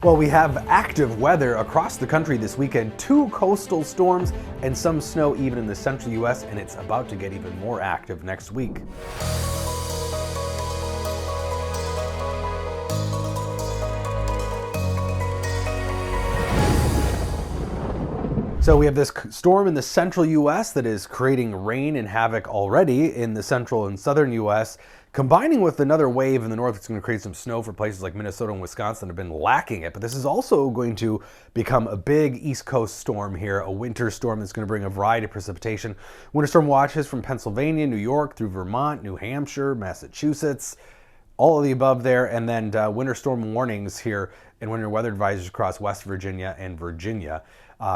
Well, we have active weather across the country this weekend, 2 coastal storms and some snow even in the central U.S., and it's about to get even more active next week. So we have this storm in the central U.S. that is creating rain and havoc already in the central and southern U.S., combining with another wave in the north. It's going to create some snow for places like Minnesota and Wisconsin that have been lacking it. But this is also going to become a big East Coast storm here, a winter storm that's going to bring a variety of precipitation. Winter storm watches from Pennsylvania, New York, through Vermont, New Hampshire, Massachusetts, all of the above there, and then winter storm warnings here and winter weather advisories across West Virginia and Virginia.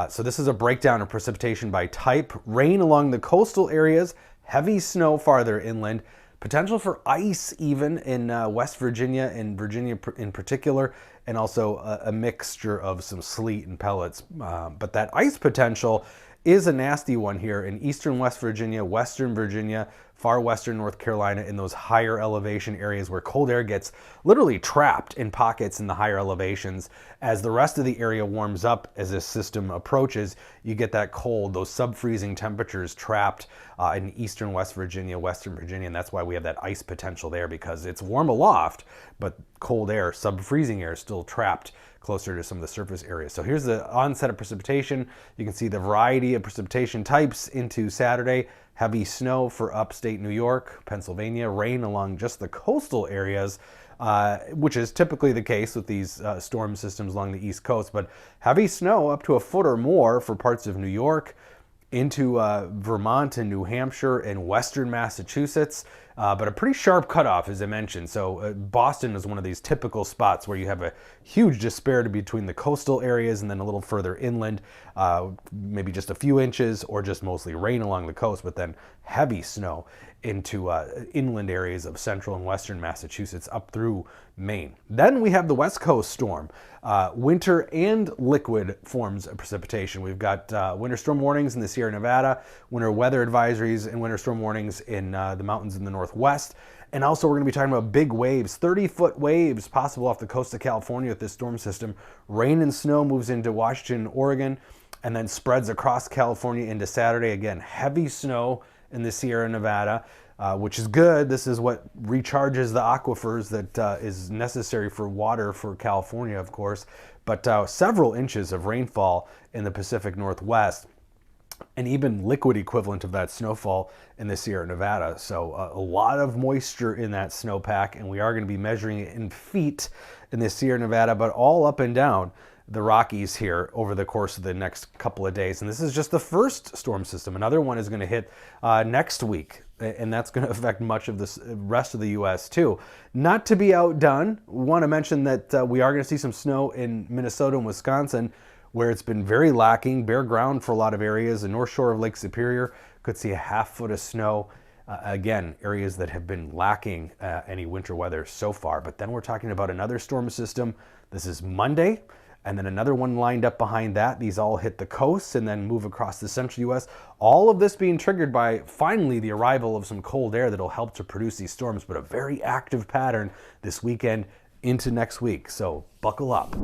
So this is a breakdown of precipitation by type. Rain along the coastal areas, heavy snow farther inland, potential for ice even in West Virginia and Virginia in particular, and also a mixture of some sleet and pellets. But that ice potential is a nasty one here in eastern West Virginia, western Virginia, far western North Carolina, in those higher elevation areas where cold air gets literally trapped in pockets in the higher elevations. As the rest of the area warms up, as this system approaches, you get that cold, those sub-freezing temperatures trapped in eastern West Virginia, western Virginia, and that's why we have that ice potential there, because it's warm aloft, but cold air, sub-freezing air, is still trapped closer to some of the surface areas. So here's the onset of precipitation. You can see the variety of precipitation types into Saturday. Heavy snow for upstate New York, Pennsylvania, rain along just the coastal areas, which is typically the case with these storm systems along the East Coast, but heavy snow up to a foot or more for parts of New York, into Vermont and New Hampshire and western Massachusetts, but a pretty sharp cutoff, as I mentioned. So Boston is one of these typical spots where you have a huge disparity between the coastal areas and then a little further inland, maybe just a few inches or just mostly rain along the coast, but then heavy snow into inland areas of central and western Massachusetts up through Maine. Then we have the West Coast storm, winter and liquid forms of precipitation. We've got winter storm warnings in the Sierra Nevada, winter weather advisories and winter storm warnings in the mountains in the northwest. And also we're going to be talking about big waves, 30-foot waves possible off the coast of California with this storm system. Rain and snow moves into Washington, Oregon, and then spreads across California into Saturday. Again, heavy snow in the Sierra Nevada, which is good. This is what recharges the aquifers that is necessary for water for California, of course. But several inches of rainfall in the Pacific Northwest, and even liquid equivalent of that snowfall in the Sierra Nevada. So a lot of moisture in that snowpack, and we are going to be measuring it in feet in the Sierra Nevada, but all up and down the Rockies here over the course of the next couple of days. And this is just the first storm system. Another one is going to hit next week, and that's going to affect much of the rest of the U.S. too. Not to be outdone, we want to mention that we are going to see some snow in Minnesota and Wisconsin, where it's been very lacking, bare ground for a lot of areas. The North Shore of Lake Superior could see a half foot of snow. Again, areas that have been lacking any winter weather so far. But then we're talking about another storm system. This is Monday, and then another one lined up behind that. These all hit the coast and then move across the central U.S. All of this being triggered by finally the arrival of some cold air that'll help to produce these storms, but a very active pattern this weekend into next week. So buckle up.